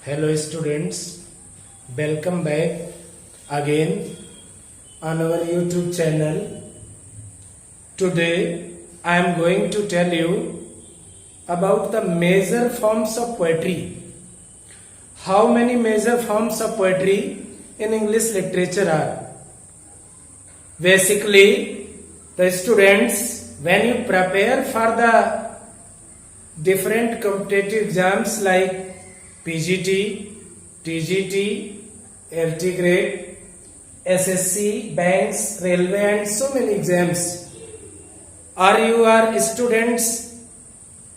Hello students, welcome back again on our YouTube channel. Today I am going to tell you about the major forms of poetry. How many major forms of poetry in English literature are? Basically, the students, when you prepare for the different competitive exams like PGT, TGT, LT grade, SSC, banks, railway and so many exams. Or you are students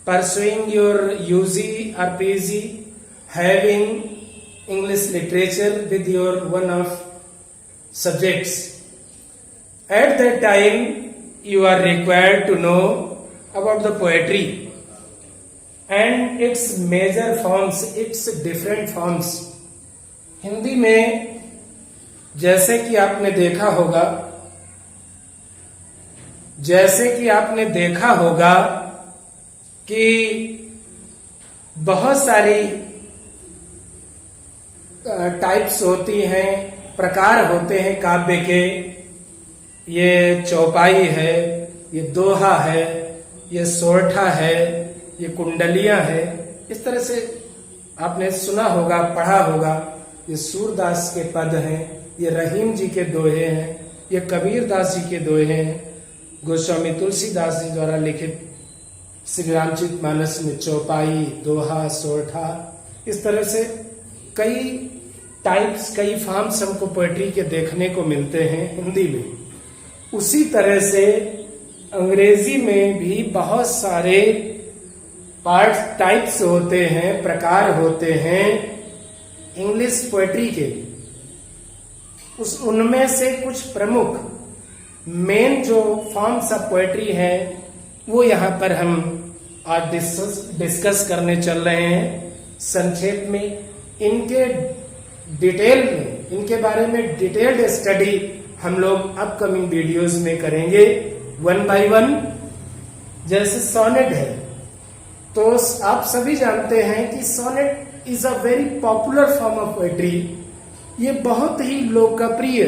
pursuing your UG or PG, having English literature with your one of subjects. At that time, you are required to know about the poetry and its major forms, its different forms. Hindi में जैसे कि आपने देखा होगा कि बहुत सारी types होती हैं, प्रकार होते हैं काव्य के। ये चौपाई है, ये दोहा है, ये सोरठा है, ये कुंडलियां है। इस तरह से आपने सुना होगा, पढ़ा होगा। ये सूरदास के पद हैं, ये रहीम जी के दोहे हैं, ये कबीर दास जी के दोहे हैं, गोस्वामी तुलसीदास जी द्वारा लिखित श्री रामचरितमानस में चौपाई, दोहा, सोरठा। इस तरह से कई टाइप्स, कई फॉर्म्स हमको पोएट्री के देखने को मिलते हैं हिंदी में। उसी तरह से अंग्रेजी में भी बहुत सारे पार्ट टाइप्स होते हैं, प्रकार होते हैं इंग्लिश पोएट्री के। उनमें से कुछ प्रमुख मेन जो फॉर्म्स ऑफ पोएट्री है वो यहाँ पर हम आज डिस्कस करने चल रहे हैं संक्षेप में। इनके डिटेल में, इनके बारे में डिटेल्ड स्टडी हम लोग अपकमिंग वीडियोस में करेंगे वन बाय वन। जैसे सोनेट है, तो आप सभी जानते हैं कि sonnet is a very popular form of poetry. ये बहुत ही लोकप्रिय,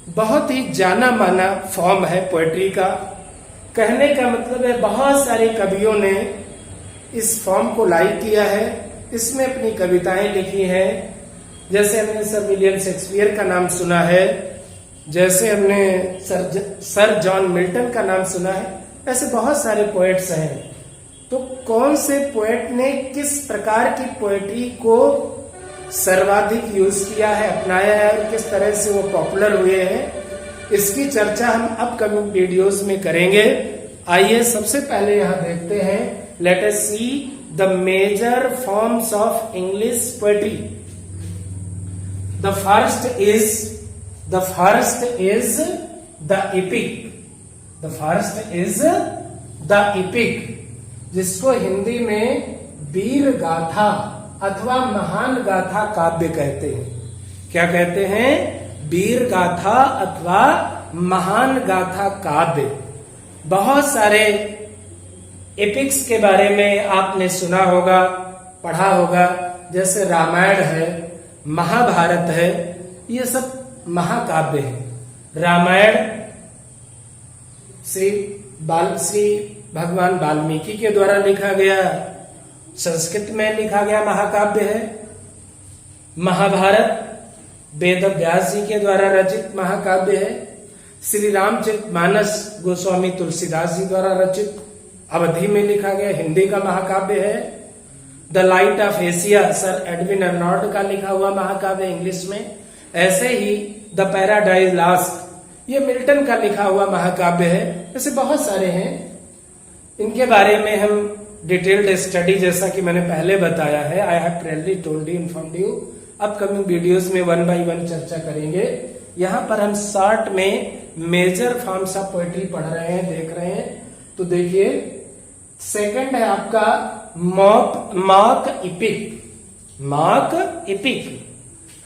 बहुत ही जाना माना फॉर्म है पोएट्री का। कहने का मतलब है बहुत सारे कवियों ने इस फॉर्म को लाइक किया है, इसमें अपनी कविताएं लिखी हैं। जैसे हमने सर विलियम शेक्सपियर का नाम सुना है, जैसे हमने सर जॉन मिल्टन का नाम सुना है, ऐसे बहुत सारे पोएट्स हैं। तो कौन से पोएट ने किस प्रकार की पोएट्री को सर्वाधिक यूज किया है, अपनाया है और किस तरह से वो पॉपुलर हुए हैं, इसकी चर्चा हम अपकमिंग वीडियोस में करेंगे। आइए सबसे पहले यहां देखते हैं, let us see the major forms of English poetry. The first is the epic, जिसको हिंदी में वीर गाथा अथवा महान गाथा काव्य कहते हैं। क्या कहते हैं? वीर गाथा अथवा महान गाथा काव्य। बहुत सारे एपिक्स के बारे में आपने सुना होगा, पढ़ा होगा। जैसे रामायण है, महाभारत है, ये सब महाकाव्य है। रामायण श्री भगवान वाल्मीकि के द्वारा लिखा गया, संस्कृत में लिखा गया महाकाव्य है। महाभारत वेद व्यास जी के द्वारा रचित महाकाव्य है। श्री रामचरितमानस गोस्वामी तुलसीदास जी द्वारा रचित अवधि में लिखा गया हिंदी का महाकाव्य है। The light of Asia sir Edwin Arnold का लिखा हुआ महाकाव्य इंग्लिश में। ऐसे ही द पैराडाइज लॉस्ट ये मिल्टन का लिखा हुआ महाकाव्य है। ऐसे बहुत सारे हैं, इनके बारे में हम डिटेल्ड स्टडी, जैसा कि मैंने पहले बताया है, I have priorly told you, informed you, upcoming videos में वन बाय वन चर्चा करेंगे। यहाँ पर हम शॉर्ट में मेजर फॉर्म्स ऑफ पोएट्री पढ़ रहे हैं, देख रहे हैं। तो देखिए, सेकंड है आपका मॉक एपिक,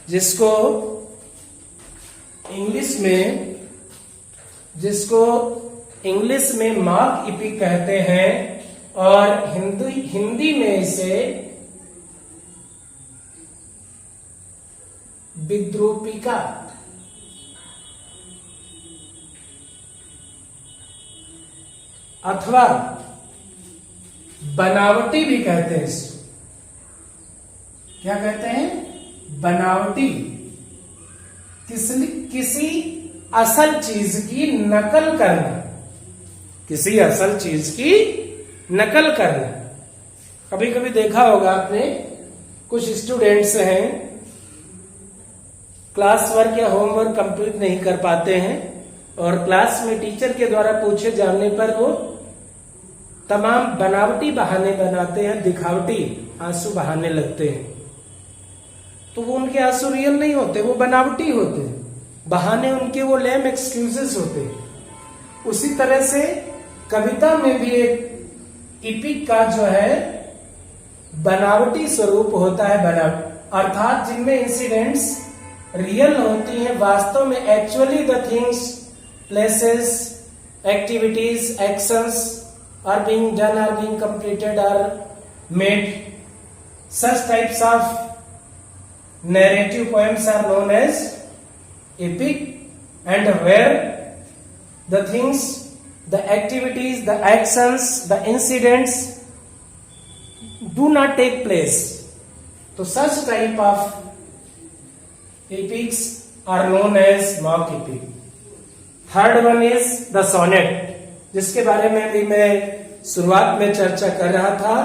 जिसको इंग्लिश में मॉक एपिक कहते हैं और हिंदी में इसे विद्रूपिका, अथवा बनावटी भी कहते हैं इसको। क्या कहते हैं? बनावटी। किसी असल चीज की नकल करना, किसी असल चीज की नकल करना। कभी कभी देखा होगा आपने, कुछ स्टूडेंट्स हैं क्लास वर्क या होमवर्क कंप्लीट नहीं कर पाते हैं और क्लास में टीचर के द्वारा पूछे जाने पर वो तमाम बनावटी बहाने बनाते हैं, दिखावटी आंसू बहाने लगते हैं। तो वो उनके आंसू रियल नहीं होते, वो बनावटी होते हैं, बहाने उनके वो लेम एक्सक्यूजेस होते हैं। उसी तरह से कविता में भी एक इपिक का जो है बनावटी स्वरूप होता है, अर्थात जिनमें इंसिडेंट्स रियल होती हैं, वास्तव में actually the things, places, activities, actions are being done, are being completed, are made. Such types of narrative poems are known as epic, and where the things, the activities, the actions, the incidents do not take place. So such type of epics are known as mock epic. Third one is the sonnet, जिसके बारे में भी मैं शुरुआत में चर्चा कर रहा था।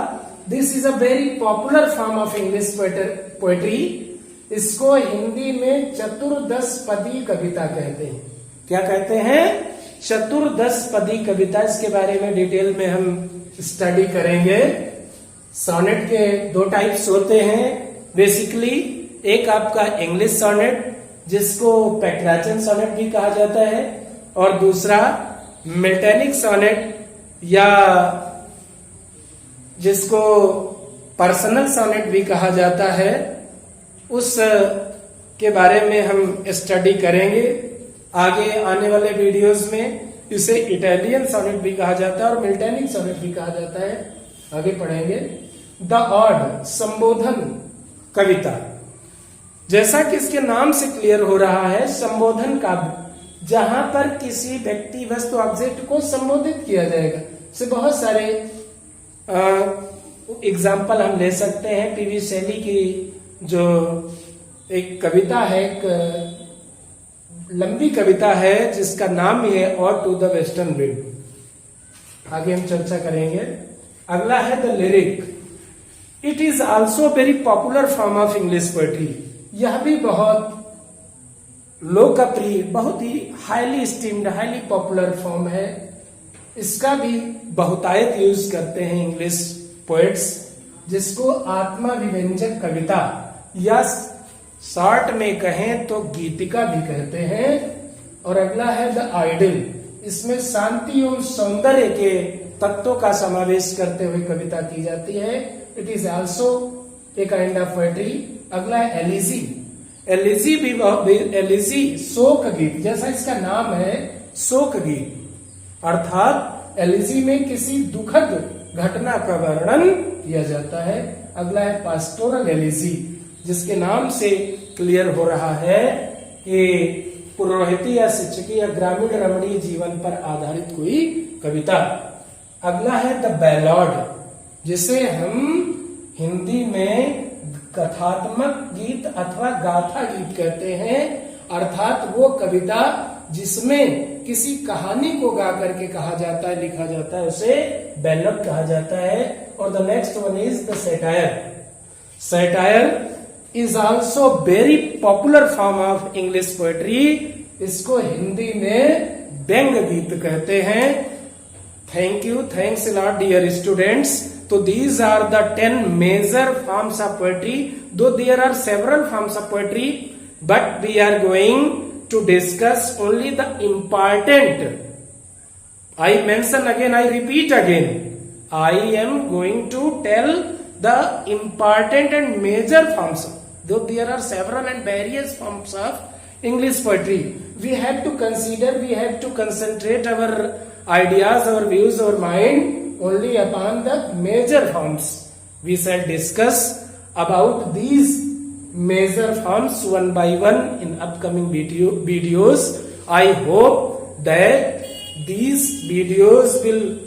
This is a very popular form of English poetry. इसको हिंदी में चतुर्दशपदी कविता कहते हैं। क्या कहते हैं? चतुर्दशपदी कविता। इसके बारे में डिटेल में हम स्टडी करेंगे। सोनेट के दो टाइप्स होते हैं बेसिकली। एक आपका इंग्लिश सोनेट, जिसको पेट्राचन सोनेट भी कहा जाता है, और दूसरा मिल्टनिक सोनेट, या जिसको पर्सनल सोनेट भी कहा जाता है, उस के बारे में हम स्टडी करेंगे आगे आने वाले वीडियोस में। इसे इटालियन सोनेट भी कहा जाता है और मिल्टनिक सोनेट भी कहा जाता है, आगे पढ़ेंगे। द ऑड, संबोधन कविता। जैसा कि इसके नाम से क्लियर हो रहा है, संबोधन काव्य, जहां पर किसी व्यक्ति, वस्तु, ऑब्जेक्ट को संबोधित किया जाएगा। से बहुत सारे एग्जाम्पल हम ले सकते हैं। पीवी शैली की जो एक कविता है, एक लंबी कविता है जिसका नाम ही है ode to the western wind. आगे हम चर्चा करेंगे। अगला है the lyric. It is also very popular form of English poetry. यह भी बहुत लोकप्रिय, बहुत ही highly esteemed, highly popular form है। इसका भी बहुतायत यूज करते हैं इंग्लिश पोएट्स, जिसको आत्माभिव्यंजक कविता या शॉर्ट में कहें तो गीतिका भी कहते हैं। और अगला है द आइडल। इसमें शांति और सौंदर्य के तत्वों का समावेश करते हुए कविता की जाती है। It is also a kind of poetry. अगला है एलिजी। एलिजी शोक गीत, जैसा इसका नाम है शोक गीत, अर्थात एलिजी में किसी दुखद घटना का वर्णन किया जाता है। अगला है पास्टोरल एलिजी, जिसके नाम से क्लियर हो रहा है कि पुरोहिती या शिक्षकी या ग्रामीण रमणीय जीवन पर आधारित कोई कविता। अगला है द बैलॉड, जिसे हम हिंदी में कथात्मक गीत अथवा गाथा गीत कहते हैं, अर्थात वो कविता जिसमें किसी कहानी को गा करके कहा जाता है, लिखा जाता है, उसे बैलॉड कहा जाता है। और the next one is the satire. Satire is also very popular form of English poetry. इसको हिंदी में व्यंग गीत कहते हैं। Thank you, thanks a lot dear students. So these are the 10 major forms of poetry, though there are several forms of poetry, but we are going to discuss only the important. I mention again, I repeat again, I am going to tell the important and major forms, though there are several and various forms of English poetry. We have to consider, we have to concentrate our ideas, our views, our mind only upon the major forms. We shall discuss about these major forms one by one in upcoming videos. I hope that these videos will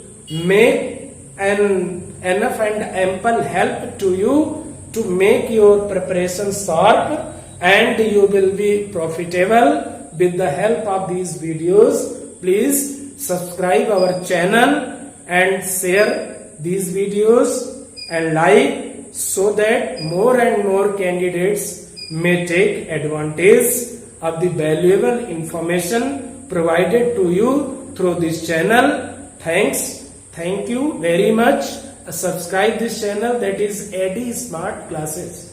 make an enough and ample help to you to make your preparation sharp, and you will be profitable with the help of these videos. Please subscribe our channel and share these videos and like, so that more and more candidates may take advantage of the valuable information provided to you through this channel. Thank you very much. Subscribe this channel, that is AD Smart Classes.